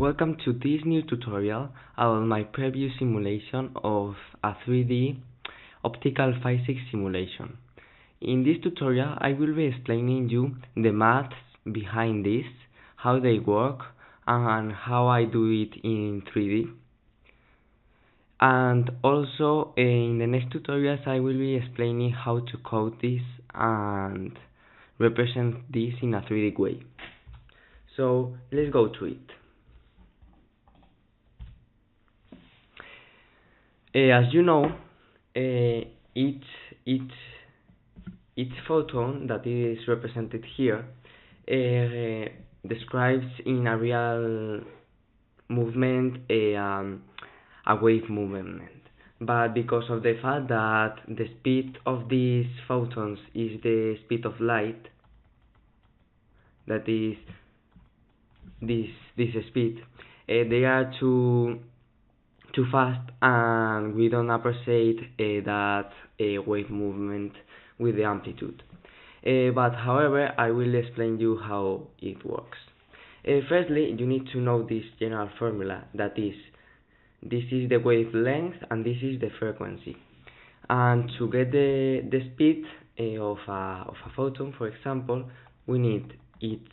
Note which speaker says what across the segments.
Speaker 1: Welcome to this new tutorial about my previous simulation of a 3D optical physics simulation. In this tutorial I will be explaining you the maths behind this, how they work, and how I do it in 3D. And also in the next tutorials I will be explaining how to code this and represent this in a 3D way. So let's go to it. As you know, each photon that is represented here describes in a real movement a wave movement. But because of the fact that the speed of these photons is the speed of light, that is this speed, they are too fast, and we don't appreciate that wave movement with the amplitude. But however, I will explain you how it works. Firstly, you need to know this general formula, that is, this is the wavelength and this is the frequency. And to get the speed of a photon, for example, we need its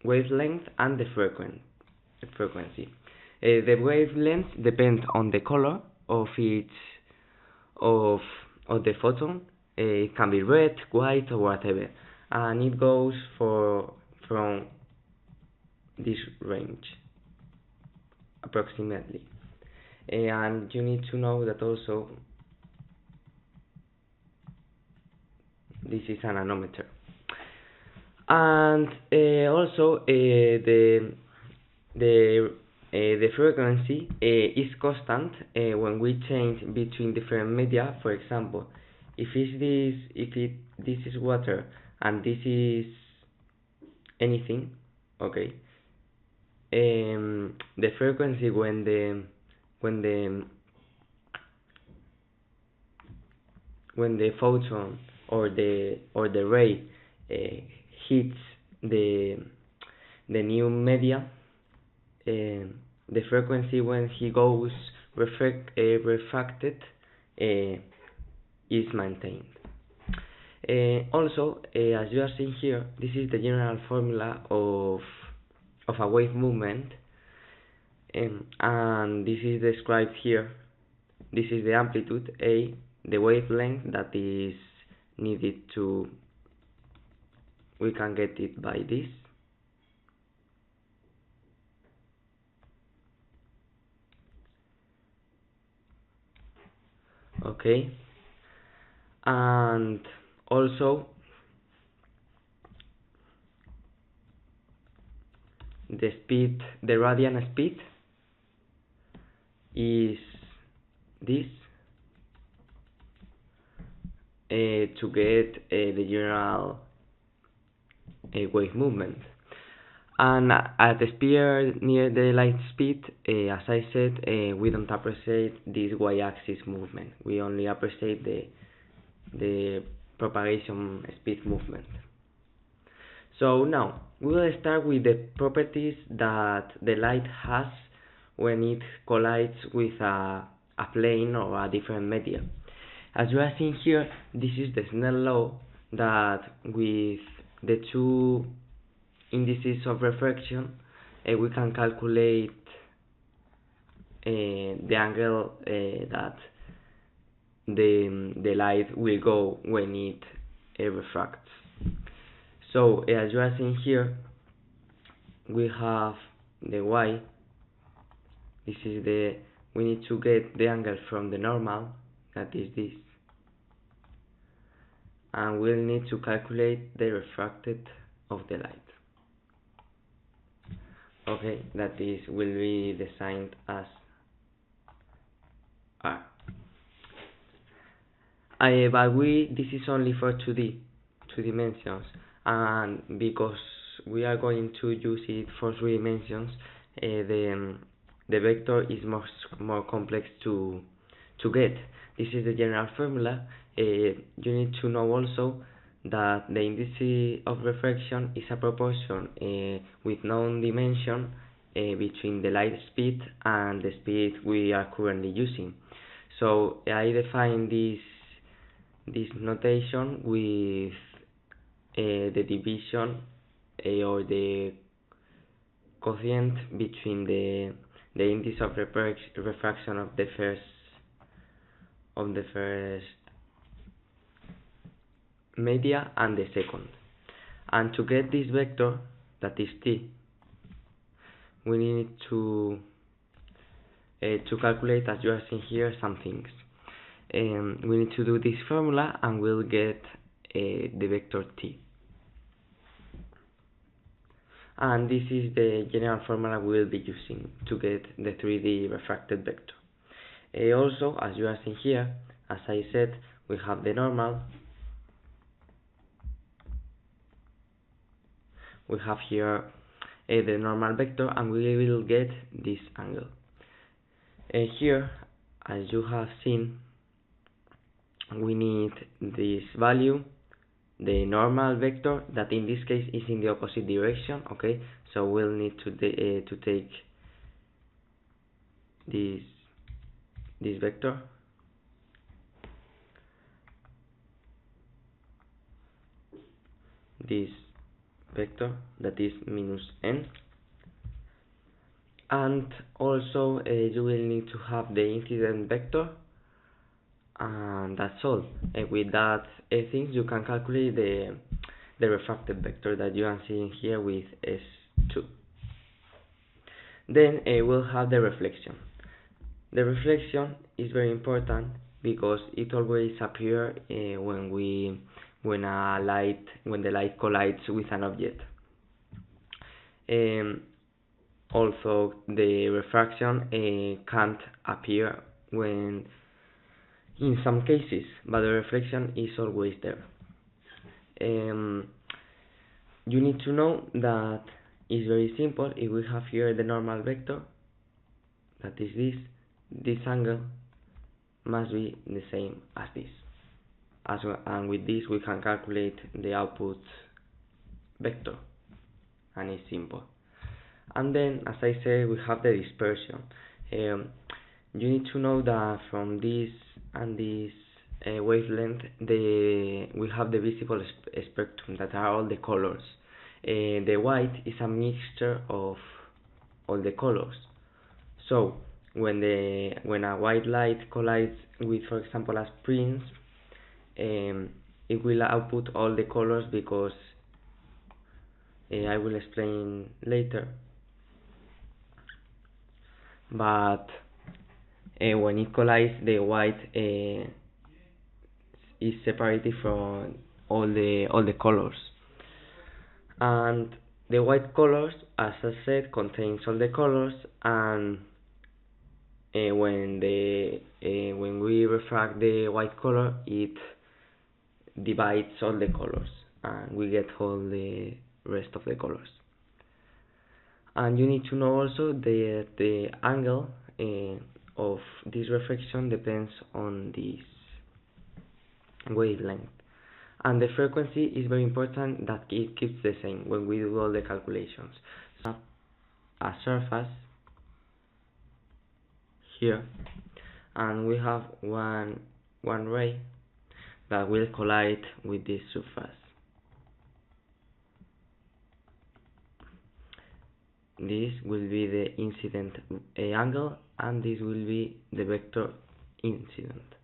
Speaker 1: wavelength and the frequency. The wavelength depends on the color of the photon. It can be red, white, or whatever, and it goes from this range approximately. And you need to know that also this is a nanometer. And also the frequency is constant when we change between different media. For example, if this is water and this is anything, okay, the frequency when the photon or the ray hits the new media, the frequency when he goes refracted is maintained. Also, as you are seeing here, this is the general formula of a wave movement, and this is described here. This is the amplitude A, the wavelength that is needed to, we can get it by this. Okay, and also the speed, the radiant speed is this, to get the general wave movement. And at the speed near the light speed, as I said, we don't appreciate this y-axis movement. We only appreciate the propagation speed movement. So now we will start with the properties that the light has when it collides with a plane or a different media. As you are seeing here, this is the Snell law, that with the two indices of refraction, we can calculate the angle that the light will go when it refracts. So as you are seeing here, we have the y. This is we need to get the angle from the normal, that is this, and we'll need to calculate the refracted of the light. Okay, that is will be defined as R. But this is only for 2D, 2 dimensions, and because we are going to use it for 3 dimensions, the vector is more complex to get. This is the general formula. You need to know also that the index of refraction is a proportion with known dimension between the light speed and the speed we are currently using. So I define this notation with the division or the quotient between the index of refraction of the first media and the second. And to get this vector, that is t, we need to calculate, as you are seeing here, some things. We need to do this formula and we'll get the vector t. And this is the general formula we will be using to get the 3D refracted vector. Also, as you are seeing here, as I said, we have the normal. We have here the normal vector, and we will get this angle. Here, as you have seen, we need this value, the normal vector, that in this case is in the opposite direction. Okay, so we'll need to take this vector, that is minus n, and also you will need to have the incident vector, and that's all. With that things, you can calculate the refracted vector that you are seeing here with S2. Then we'll have the reflection. The reflection is very important because it always appears when the light collides with an object. Also, the refraction can't appear in some cases, but the reflection is always there. You need to know that it's very simple. If we have here the normal vector, that is this angle must be the same as this. And with this we can calculate the output vector, and it's simple. And then, as I said, we have the dispersion. You need to know that from this and this wavelength, we have the visible spectrum, that are all the colors. The white is a mixture of all the colors. So when a white light collides with, for example, a sprint, it will output all the colors, because I will explain later. But when it collides, the white is separated from all the colors, and the white colors, as I said, contains all the colors, and when we refract the white color, it divides all the colors, and we get all the rest of the colors. And you need to know also that the angle of this reflection depends on this wavelength, and the frequency is very important, that it keeps the same when we do all the calculations. So a surface here, and we have one ray that will collide with this surface. This will be the incident angle, and this will be the vector incident,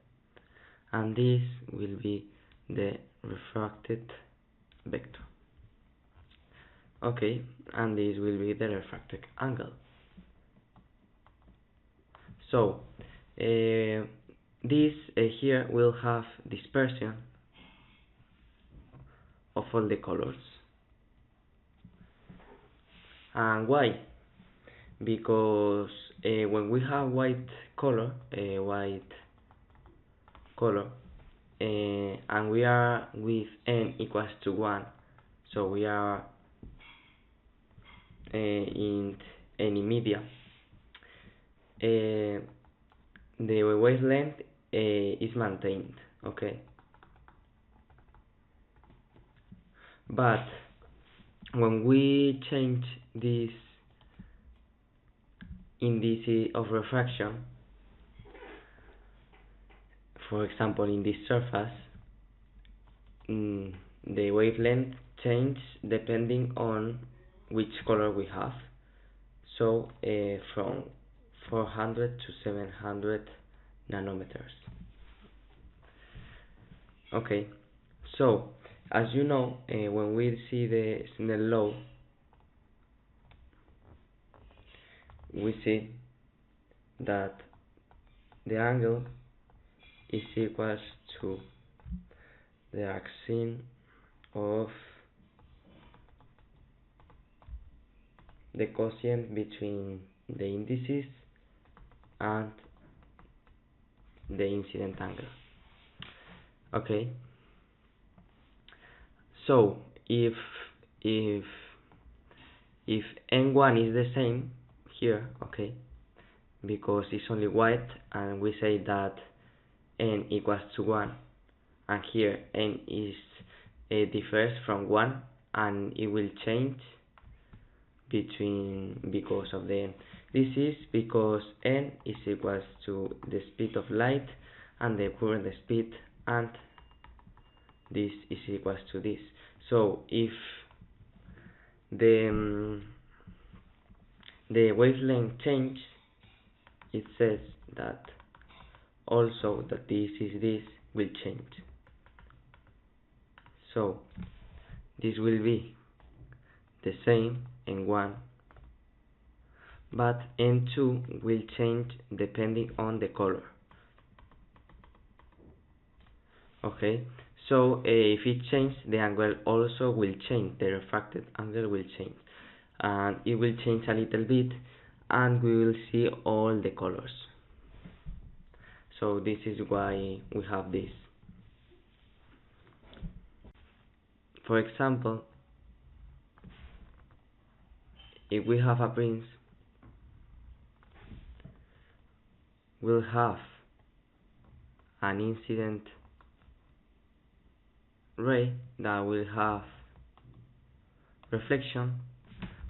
Speaker 1: and this will be the refracted vector. Okay, and this will be the refracted angle. So this here will have dispersion of all the colors. And why? Because when we have white color, and we are with n equals to 1, so we are in any media, the wavelength is maintained. Okay, But when we change this indice of refraction, for example in this surface, the wavelength changes depending on which color we have. So from 400 to 700 nanometers. Okay, so as you know, when we see the Snell law, we see that the angle is equal to the arcsine of the quotient between the indices and the incident angle. Okay, so if n1 is the same here, okay, because it's only white, and we say that n equals to 1, and here n is differs from 1, and it will change because of the n. This is because n is equals to the speed of light and the current speed, and this is equals to this. So if the wavelength change, it says that also that this will change. So this will be the same n1, but n2 will change depending on the color. Okay, so if it changes, the angle also will change, the refracted angle will change, and it will change a little bit, and we will see all the colors. So this is why we have this. For example, if we have a prism, we'll have an incident ray that will have reflection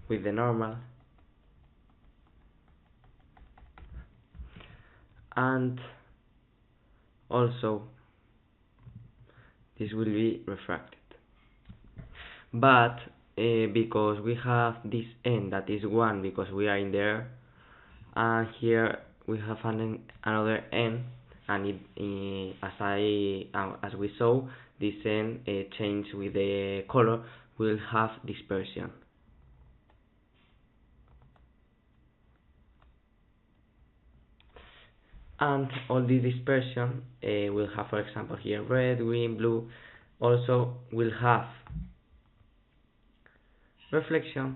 Speaker 1: with the normal, and also this will be refracted. But because we have this n that is 1 because we are in there, and here we have another n, and as we saw, this n change with the color, will have dispersion. And all this dispersion will have, for example, here red, green, blue, also will have reflection,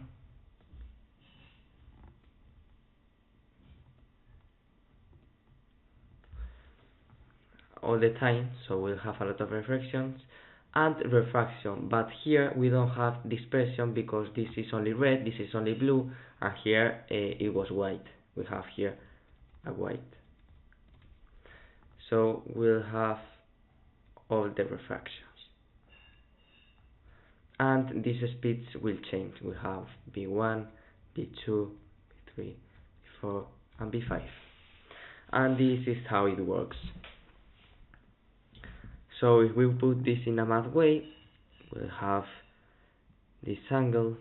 Speaker 1: all the time, so we'll have a lot of reflections and refraction. But here we don't have dispersion because this is only red, this is only blue, and here it was white. We have here a white. So we'll have all the refractions, and these speeds will change. We have B1, B2, B3, B4, and B5, and this is how it works. So if we put this in a math way, we'll have this angle